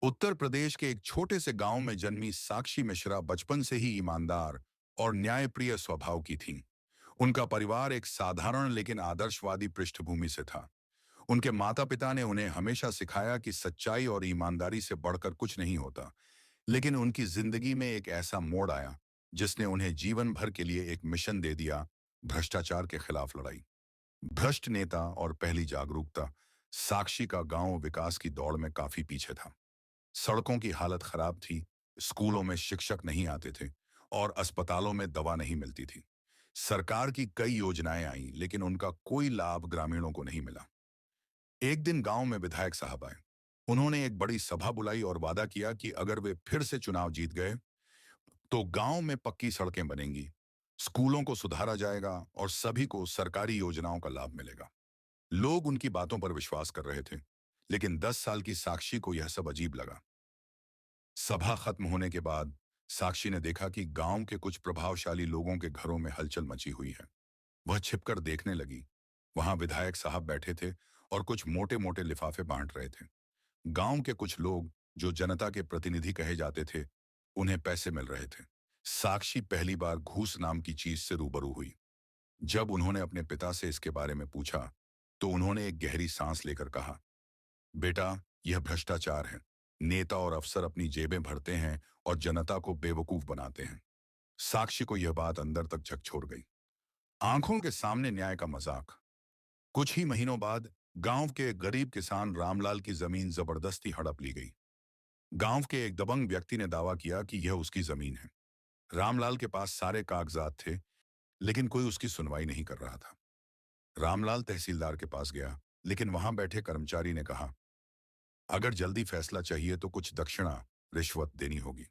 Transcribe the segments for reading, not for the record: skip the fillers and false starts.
उत्तर प्रदेश के एक छोटे से गांव में जन्मी साक्षी मिश्रा बचपन से ही ईमानदार और न्यायप्रिय स्वभाव की थीं। उनका परिवार एक साधारण लेकिन आदर्शवादी पृष्ठभूमि से था। उनके माता पिता ने उन्हें हमेशा सिखाया कि सच्चाई और ईमानदारी से बढ़कर कुछ नहीं होता। लेकिन उनकी जिंदगी में एक ऐसा मोड़ आया जिसने उन्हें जीवन भर के लिए एक मिशन दे दिया: भ्रष्टाचार के खिलाफ लड़ाई। भ्रष्ट नेता और पहली जागरूकता। साक्षी का गांव विकास की दौड़ में काफी पीछे था। सड़कों की हालत खराब थी, स्कूलों में शिक्षक नहीं आते थे और अस्पतालों में दवा नहीं मिलती थी। सरकार की कई योजनाएं आईं, लेकिन उनका कोई लाभ ग्रामीणों को नहीं मिला। एक दिन गांव में विधायक साहब आए। उन्होंने एक बड़ी सभा बुलाई और वादा किया कि अगर वे फिर से चुनाव जीत गए तो गांव में पक्की सड़कें बनेंगी, स्कूलों को सुधारा जाएगा और सभी को सरकारी योजनाओं का लाभ मिलेगा। लोग उनकी बातों पर विश्वास कर रहे थे, लेकिन 10 साल की साक्षी को यह सब अजीब लगा। सभा खत्म होने के बाद साक्षी ने देखा कि गांव के कुछ प्रभावशाली लोगों के घरों में हलचल मची हुई है। वह छिपकर देखने लगी। वहां विधायक साहब बैठे थे और कुछ मोटे मोटे लिफाफे बांट रहे थे। गांव के कुछ लोग, जो जनता के प्रतिनिधि कहे जाते थे, उन्हें पैसे मिल रहे थे। साक्षी पहली बार घूस नाम की चीज से रूबरू हुई। जब उन्होंने अपने पिता से इसके बारे में पूछा तो उन्होंने एक गहरी सांस लेकर कहा, बेटा, यह भ्रष्टाचार है। नेता और अफसर अपनी जेबें भरते हैं और जनता को बेवकूफ बनाते हैं। साक्षी को यह बात अंदर तक झकझोर गई। आंखों के सामने न्याय का मजाक। कुछ ही महीनों बाद गांव के एक गरीब किसान रामलाल की जमीन जबरदस्ती हड़प ली गई। गांव के एक दबंग व्यक्ति ने दावा किया कि यह उसकी जमीन है। रामलाल के पास सारे कागजात थे, लेकिन कोई उसकी सुनवाई नहीं कर रहा था। रामलाल तहसीलदार के पास गया, लेकिन वहां बैठे कर्मचारी ने कहा, अगर जल्दी फैसला चाहिए तो कुछ दक्षिणा, रिश्वत देनी होगी।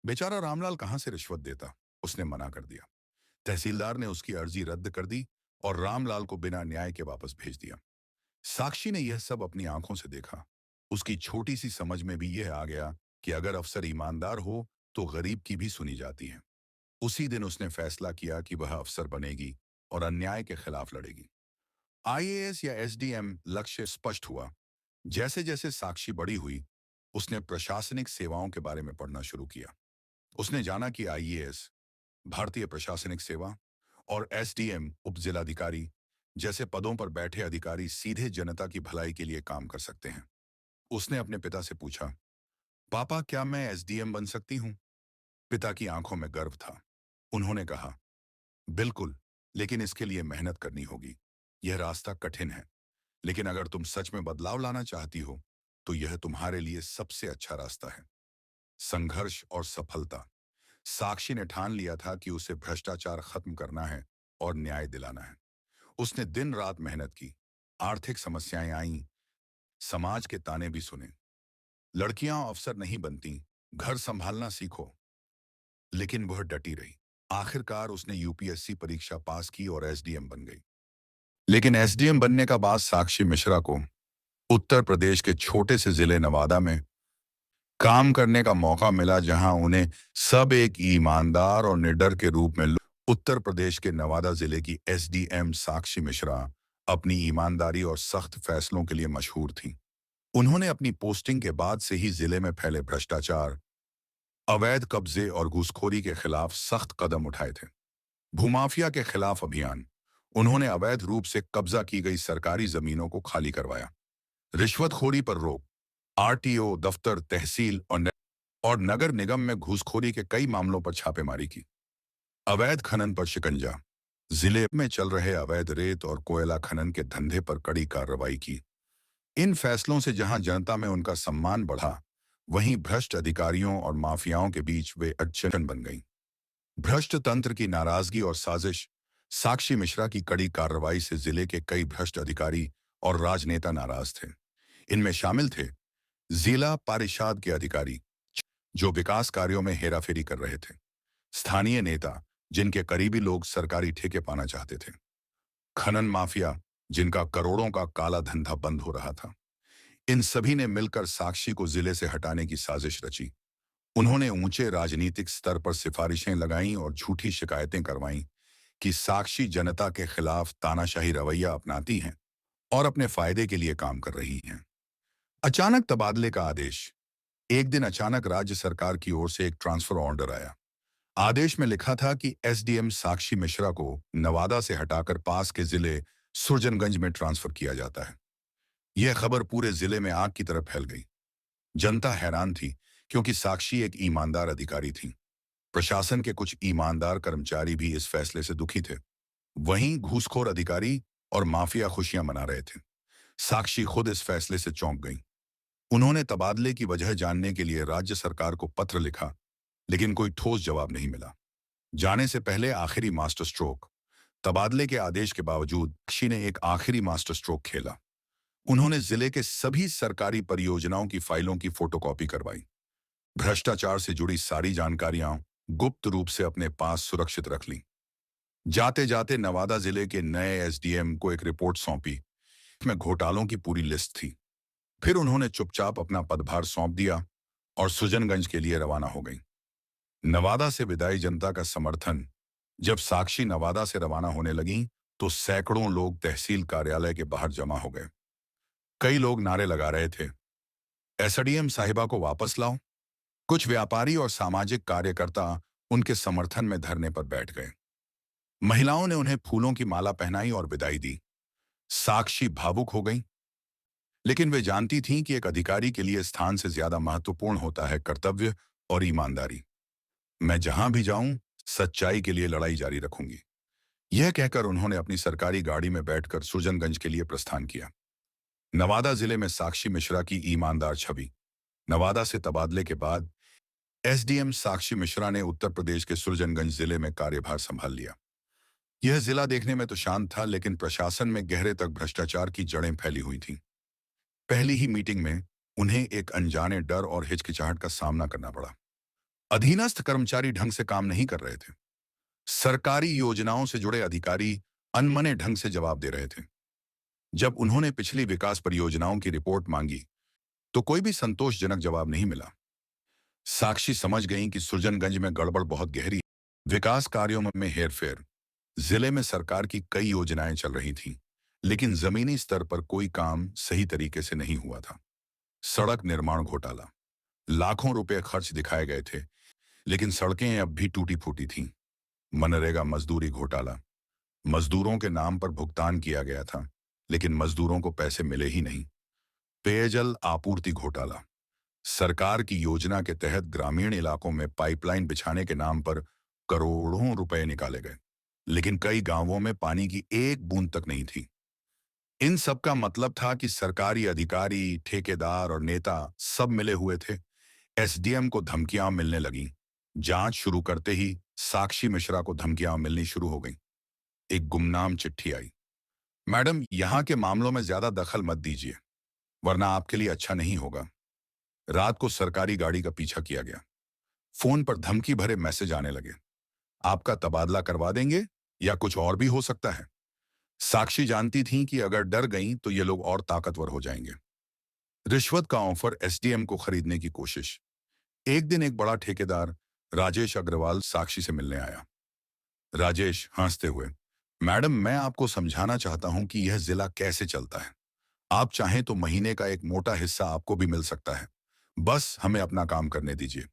बेचारा रामलाल कहां से रिश्वत देता। उसने मना कर दिया। तहसीलदार ने उसकी अर्जी रद्द कर दी और रामलाल को बिना न्याय के वापस भेज दिया। साक्षी ने यह सब अपनी आंखों से देखा। उसकी छोटी सी समझ में भी यह आ गया कि अगर अफसर ईमानदार हो तो गरीब की भी सुनी जाती है। उसी दिन उसने फैसला किया कि वह अफसर बनेगी और अन्याय के खिलाफ लड़ेगी। आईएएस या एसडीएम लक्ष्य स्पष्ट हुआ। जैसे जैसे साक्षी बड़ी हुई, उसने प्रशासनिक सेवाओं के बारे में पढ़ना शुरू किया। उसने जाना कि आईएएस, भारतीय प्रशासनिक सेवा, और एसडीएम, उप जिलाधिकारी, जैसे पदों पर बैठे अधिकारी सीधे जनता की भलाई के लिए काम कर सकते हैं। उसने अपने पिता से पूछा, पापा, क्या मैं एसडीएम बन सकती हूँ? पिता की आंखों में गर्व था। उन्होंने कहा, बिल्कुल, लेकिन इसके लिए मेहनत करनी होगी। यह रास्ता कठिन है, लेकिन अगर तुम सच में बदलाव लाना चाहती हो तो यह तुम्हारे लिए सबसे अच्छा रास्ता है। संघर्ष और सफलता। साक्षी ने ठान लिया था कि उसे भ्रष्टाचार खत्म करना है और न्याय दिलाना है। उसने दिन रात मेहनत की। आर्थिक समस्याएं आईं, समाज के ताने भी सुने। लड़कियां अफसर नहीं बनती, घर संभालना सीखो। लेकिन वह डटी रही। आखिरकार उसने यूपीएससी परीक्षा पास की और एसडीएम बन गई। लेकिन एसडीएम बनने का बाद साक्षी मिश्रा को उत्तर प्रदेश के छोटे से जिले नवादा में काम करने का मौका मिला, जहां उन्हें सब एक ईमानदार और निडर के रूप में उत्तर प्रदेश के नवादा जिले की एसडीएम साक्षी मिश्रा अपनी ईमानदारी और सख्त फैसलों के लिए मशहूर थीं। उन्होंने अपनी पोस्टिंग के बाद से ही जिले में फैले भ्रष्टाचार, अवैध कब्जे और घूसखोरी के खिलाफ सख्त कदम उठाए थे। भूमाफिया के खिलाफ अभियान। उन्होंने अवैध रूप से कब्जा की गई सरकारी जमीनों को खाली करवाया। रिश्वतखोरी पर रोक। आरटीओ दफ्तर, तहसील और नगर निगम में घूसखोरी के कई मामलों पर छापेमारी की। अवैध खनन पर शिकंजा। जिले में चल रहे अवैध रेत और कोयला खनन के धंधे पर कड़ी कार्रवाई की। इन फैसलों से जहां जनता में उनका सम्मान बढ़ा, वहीं भ्रष्ट अधिकारियों और माफियाओं के बीच वे अड़चन बन गईं। भ्रष्ट तंत्र की नाराजगी और साजिश। साक्षी मिश्रा की कड़ी कार्रवाई से जिले के कई भ्रष्ट अधिकारी और राजनेता नाराज थे। इनमें शामिल थे जिला परिषद के अधिकारी, जो विकास कार्यों में हेराफेरी कर रहे थे। स्थानीय नेता, जिनके करीबी लोग सरकारी ठेके पाना चाहते थे। खनन माफिया, जिनका करोड़ों का काला धंधा बंद हो रहा था। इन सभी ने मिलकर साक्षी को जिले से हटाने की साजिश रची। उन्होंने ऊंचे राजनीतिक स्तर पर सिफारिशें लगाईं और झूठी शिकायतें करवाईं कि साक्षी जनता के खिलाफ तानाशाही रवैया अपनाती हैं और अपने फायदे के लिए काम कर रही हैं। अचानक तबादले का आदेश। एक दिन अचानक राज्य सरकार की ओर से एक ट्रांसफर ऑर्डर आया। आदेश में लिखा था कि एसडीएम साक्षी मिश्रा को नवादा से हटाकर पास के जिले सुरजनगंज में ट्रांसफर किया जाता है। यह खबर पूरे जिले में आग की तरह फैल गई। जनता हैरान थी, क्योंकि साक्षी एक ईमानदार अधिकारी थी। प्रशासन के कुछ ईमानदार कर्मचारी भी इस फैसले से दुखी थे। वहीं घूसखोर अधिकारी और माफिया खुशियां मना रहे थे। साक्षी खुद इस फैसले से चौंक गई। उन्होंने तबादले की वजह जानने के लिए राज्य सरकार को पत्र लिखा, लेकिन कोई ठोस जवाब नहीं मिला। जाने से पहले आखिरी मास्टर स्ट्रोक। तबादले के आदेश के बावजूद साक्षी ने एक आखिरी मास्टर स्ट्रोक खेला। उन्होंने जिले के सभी सरकारी परियोजनाओं की फाइलों की फोटोकॉपी करवाई। भ्रष्टाचार से जुड़ी सारी जानकारियां गुप्त रूप से अपने पास सुरक्षित रख ली। जाते जाते नवादा जिले के नए एसडीएम को एक रिपोर्ट सौंपी। इसमें घोटालों की पूरी लिस्ट थी। फिर उन्होंने चुपचाप अपना पदभार सौंप दिया और सुजनगंज के लिए रवाना हो गई। नवादा से विदाई जनता का समर्थन। जब साक्षी नवादा से रवाना होने लगी, तो सैकड़ों लोग तहसील कार्यालय के बाहर जमा हो गए। कई लोग नारे लगा रहे थे, एसडीएम साहिबा को वापस लाओ। कुछ व्यापारी और सामाजिक कार्यकर्ता उनके समर्थन में धरने पर बैठ गए। महिलाओं ने उन्हें फूलों की माला पहनाई और विदाई दी। साक्षी भावुक हो गई, लेकिन वे जानती थीं कि एक अधिकारी के लिए स्थान से ज्यादा महत्वपूर्ण होता है कर्तव्य और ईमानदारी। मैं जहां भी जाऊं, सच्चाई के लिए लड़ाई जारी रखूंगी। यह कहकर उन्होंने अपनी सरकारी गाड़ी में बैठकर सुरजनगंज के लिए प्रस्थान किया। नवादा जिले में साक्षी मिश्रा की ईमानदार छवि। नवादा से तबादले के बाद एसडीएम साक्षी मिश्रा ने उत्तर प्रदेश के सुरजनगंज जिले में कार्यभार संभाल लिया। यह जिला देखने में तो शांत था, लेकिन प्रशासन में गहरे तक भ्रष्टाचार की जड़ें फैली हुई थीं। पहली ही मीटिंग में उन्हें एक अनजाने डर और हिचकिचाहट का सामना करना पड़ा। अधीनस्थ कर्मचारी ढंग से काम नहीं कर रहे थे। सरकारी योजनाओं से जुड़े अधिकारी अनमने ढंग से जवाब दे रहे थे। जब उन्होंने पिछली विकास परियोजनाओं की रिपोर्ट मांगी, तो कोई भी संतोषजनक जवाब नहीं मिला। साक्षी समझ गई कि सुरजनगंज में गड़बड़ बहुत गहरी है। विकास कार्यों में हेरफेर। जिले में सरकार की कई योजनाएं चल रही थीं, लेकिन जमीनी स्तर पर कोई काम सही तरीके से नहीं हुआ था। सड़क निर्माण घोटाला। लाखों रुपए खर्च दिखाए गए थे, लेकिन सड़कें अब भी टूटी फूटी थीं। मनरेगा मजदूरी घोटाला। मजदूरों के नाम पर भुगतान किया गया था, लेकिन मजदूरों को पैसे मिले ही नहीं। पेयजल आपूर्ति घोटाला। सरकार की योजना के तहत ग्रामीण इलाकों में पाइपलाइन बिछाने के नाम पर करोड़ों रुपए निकाले गए, लेकिन कई गांवों में पानी की एक बूंद तक नहीं थी। इन सब का मतलब था कि सरकारी अधिकारी, ठेकेदार और नेता सब मिले हुए थे। एसडीएम को धमकियां मिलने लगीं। जांच शुरू करते ही साक्षी मिश्रा को धमकियां मिलनी शुरू हो गईं। एक गुमनाम चिट्ठी आई। मैडम, यहाँ के मामलों में ज्यादा दखल मत दीजिए, वरना आपके लिए अच्छा नहीं होगा। रात को सरकारी गाड़ी का पीछा किया गया। फोन पर धमकी भरे मैसेज आने लगे। आपका तबादला करवा देंगे, या कुछ और भी हो सकता है। साक्षी जानती थीं कि अगर डर गईं तो ये लोग और ताकतवर हो जाएंगे। रिश्वत का ऑफर, एसडीएम को खरीदने की कोशिश। एक दिन एक बड़ा ठेकेदार राजेश अग्रवाल साक्षी से मिलने आया। राजेश हंसते हुए, मैडम, मैं आपको समझाना चाहता हूं कि यह जिला कैसे चलता है। आप चाहें तो महीने का एक मोटा हिस्सा आपको भी मिल सकता है। बस हमें अपना काम करने दीजिए।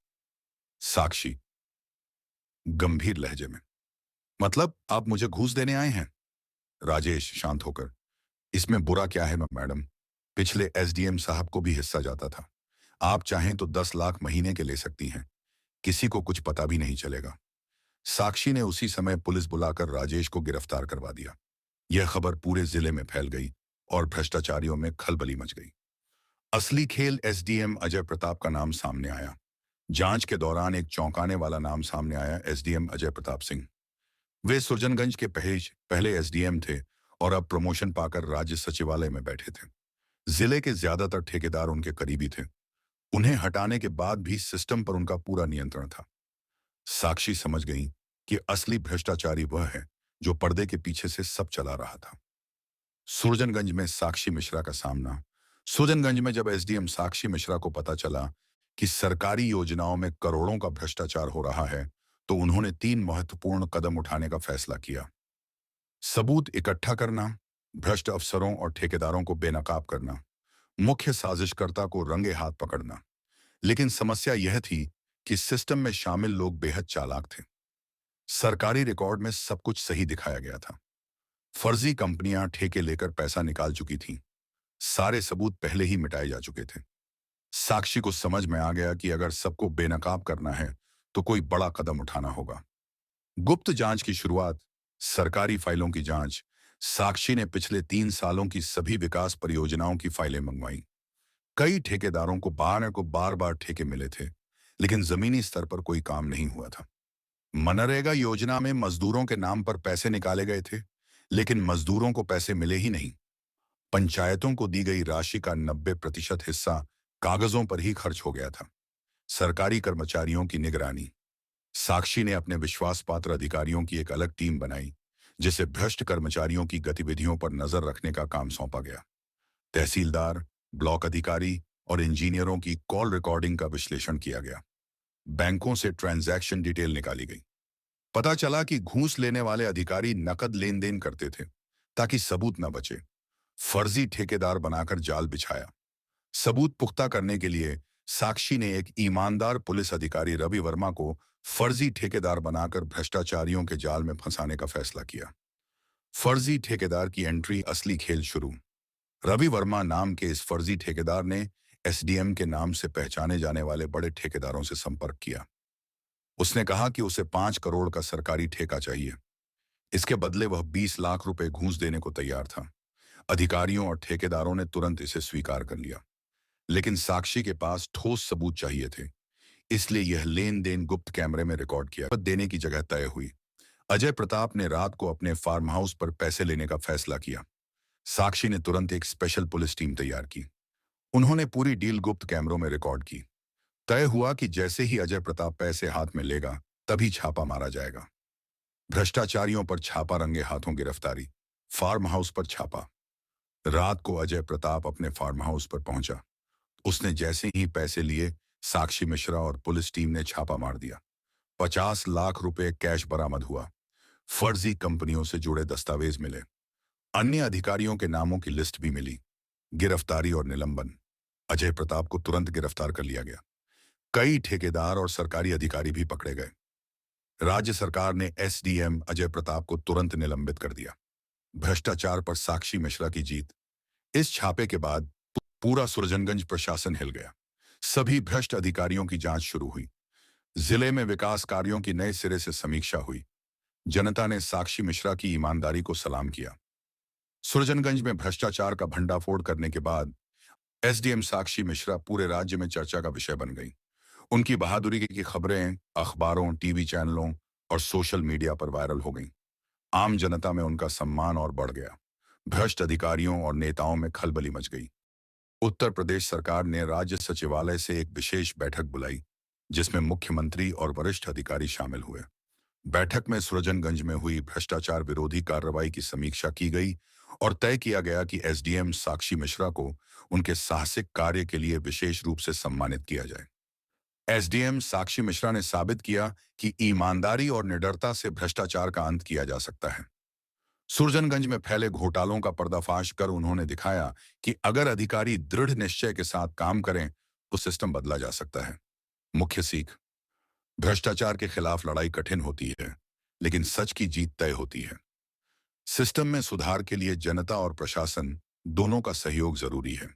साक्षी गंभीर लहजे में, मतलब आप मुझे घूस देने आए हैं? राजेश शांत होकर, इसमें बुरा क्या है मैडम? पिछले एसडीएम साहब को भी हिस्सा जाता था। आप चाहें तो 10 लाख महीने के ले सकती हैं। किसी को कुछ पता भी नहीं चलेगा। साक्षी ने उसी समय पुलिस बुलाकर राजेश को गिरफ्तार करवा दिया। यह खबर पूरे जिले में फैल गई और भ्रष्टाचारियों में खलबली मच गई। असली खेल, एसडीएम अजय प्रताप का नाम सामने आया। जांच के दौरान एक चौंकाने वाला नाम सामने आया, एसडीएम अजय प्रताप सिंह। वे सुरजनगंज के पहले एसडीएम थे और अब प्रमोशन पाकर राज्य सचिवालय में बैठे थे। जिले के ज्यादातर ठेकेदार उनके करीबी थे। उन्हें हटाने के बाद भी सिस्टम पर उनका पूरा नियंत्रण था। साक्षी समझ गई कि असली भ्रष्टाचारी वह है जो पर्दे के पीछे से सब चला रहा था। सुरजनगंज में साक्षी मिश्रा का सामना। सुरजनगंज में जब एसडीएम साक्षी मिश्रा को पता चला कि सरकारी योजनाओं में करोड़ों का भ्रष्टाचार हो रहा है, तो उन्होंने 3 महत्वपूर्ण कदम उठाने का फैसला किया। सबूत इकट्ठा करना, भ्रष्ट अफसरों और ठेकेदारों को बेनकाब करना, मुख्य साजिशकर्ता को रंगे हाथ पकड़ना। लेकिन समस्या यह थी कि सिस्टम में शामिल लोग बेहद चालाक थे। सरकारी रिकॉर्ड में सब कुछ सही दिखाया गया था। फर्जी कंपनियां ठेके लेकर पैसा निकाल चुकी थीं। सारे सबूत पहले ही मिटाए जा चुके थे। साक्षी को समझ में आ गया कि अगर सबको बेनकाब करना है तो कोई बड़ा कदम उठाना होगा। गुप्त जांच की शुरुआत, सरकारी फाइलों की जांच। साक्षी ने पिछले 3 सालों की सभी विकास परियोजनाओं की फाइलें मंगवाई। कई ठेकेदारों को बार बार ठेके मिले थे, लेकिन जमीनी स्तर पर कोई काम नहीं हुआ था। मनरेगा योजना में मजदूरों के नाम पर पैसे निकाले गए थे, लेकिन मजदूरों को पैसे मिले ही नहीं। पंचायतों को दी गई राशि का 90% हिस्सा कागजों पर ही खर्च हो गया था। सरकारी कर्मचारियों की निगरानी। साक्षी ने अपने विश्वास पात्र अधिकारियों की एक अलग टीम बनाई, जिसे भ्रष्ट कर्मचारियों की गतिविधियों पर नजर रखने का काम सौंपा गया। तहसीलदार, ब्लॉक अधिकारी और इंजीनियरों की कॉल रिकॉर्डिंग का विश्लेषण किया गया। बैंकों से ट्रांजैक्शन डिटेल निकाली गई। पता चला कि घूस लेने वाले अधिकारी नकद लेन देन करते थे ताकि सबूत न बचे। फर्जी ठेकेदार बनाकर जाल बिछाया। सबूत पुख्ता करने के लिए साक्षी ने एक ईमानदार पुलिस अधिकारी रवि वर्मा को फर्जी ठेकेदार बनाकर भ्रष्टाचारियों के जाल में फंसाने का फैसला किया। फर्जी ठेकेदार की एंट्री, असली खेल शुरू। रवि वर्मा नाम के इस फर्जी ठेकेदार ने एसडीएम के नाम से पहचाने जाने वाले बड़े ठेकेदारों से संपर्क किया। उसने कहा कि उसे 5 करोड़ का सरकारी ठेका चाहिए। इसके बदले वह 20 लाख रुपए घूस देने को तैयार था। अधिकारियों और ठेकेदारों ने तुरंत इसे स्वीकार कर लिया, लेकिन साक्षी के पास ठोस सबूत चाहिए थे। इसलिए यह लेन देन गुप्त कैमरे में रिकॉर्ड किया देने की जगह तय हुई। अजय प्रताप ने रात को अपने फार्म हाउस पर पैसे लेने का फैसला किया। साक्षी ने तुरंत एक स्पेशल पुलिस टीम तैयार की। उन्होंने पूरी डील गुप्त कैमरों में रिकॉर्ड की। तय हुआ कि जैसे ही अजय प्रताप पैसे हाथ में लेगा, तभी छापा मारा जाएगा। भ्रष्टाचारियों पर छापा, रंगे हाथों गिरफ्तारी। फार्म हाउस पर छापा। रात को अजय प्रताप अपने फार्म हाउस पर पहुंचा। उसने जैसे ही पैसे लिए, साक्षी मिश्रा और पुलिस टीम ने छापा मार दिया। 50 लाख रुपए कैश बरामद हुआ। फर्जी कंपनियों से जुड़े दस्तावेज मिले। अन्य अधिकारियों के नामों की लिस्ट भी मिली। गिरफ्तारी और निलंबन। अजय प्रताप को तुरंत गिरफ्तार कर लिया गया। कई ठेकेदार और सरकारी अधिकारी भी पकड़े गए। राज्य सरकार ने एसडीएम अजय प्रताप को तुरंत निलंबित कर दिया। भ्रष्टाचार पर साक्षी मिश्रा की जीत। इस छापे के बाद पूरा सुरजनगंज प्रशासन हिल गया। सभी भ्रष्ट अधिकारियों की जांच शुरू हुई। जिले में विकास कार्यों की नए सिरे से समीक्षा हुई। जनता ने साक्षी मिश्रा की ईमानदारी को सलाम किया। सुरजनगंज में भ्रष्टाचार का भंडाफोड़ करने के बाद एसडीएम साक्षी मिश्रा पूरे राज्य में चर्चा का विषय बन गई। उनकी बहादुरी की खबरें अखबारों, टीवी चैनलों और सोशल मीडिया पर वायरल हो गईं। आम जनता में उनका सम्मान और बढ़ गया। भ्रष्ट अधिकारियों और नेताओं में खलबली मच गई। उत्तर प्रदेश सरकार ने राज्य सचिवालय से एक विशेष बैठक बुलाई, जिसमें मुख्यमंत्री और वरिष्ठ अधिकारी शामिल हुए। बैठक में सुरजनगंज में हुई भ्रष्टाचार विरोधी कार्रवाई की समीक्षा की गई और तय किया गया कि एसडीएम साक्षी मिश्रा को उनके साहसिक कार्य के लिए विशेष रूप से सम्मानित किया जाए। एसडीएम साक्षी मिश्रा ने साबित किया कि ईमानदारी और निडरता से भ्रष्टाचार का अंत किया जा सकता है। सुरजनगंज में फैले घोटालों का पर्दाफाश कर उन्होंने दिखाया कि अगर अधिकारी दृढ़ निश्चय के साथ काम करें तो सिस्टम बदला जा सकता है। मुख्य सीख। भ्रष्टाचार के खिलाफ लड़ाई कठिन होती है, लेकिन सच की जीत तय होती है। सिस्टम में सुधार के लिए जनता और प्रशासन दोनों का सहयोग जरूरी है।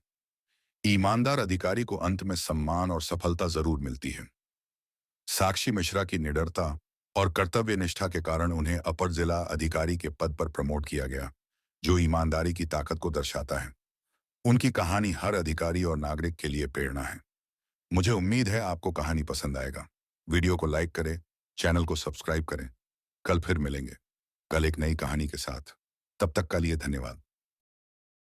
ईमानदार अधिकारी को अंत में सम्मान और सफलता जरूर मिलती है। साक्षी मिश्रा की निडरता और कर्तव्य निष्ठा के कारण उन्हें अपर जिला अधिकारी के पद पर प्रमोट किया गया, जो ईमानदारी की ताकत को दर्शाता है। उनकी कहानी हर अधिकारी और नागरिक के लिए प्रेरणा है। मुझे उम्मीद है आपको कहानी पसंद आएगा। वीडियो को लाइक करें, चैनल को सब्सक्राइब करें। कल फिर मिलेंगे, कल एक नई कहानी के साथ। तब तक के लिए धन्यवाद।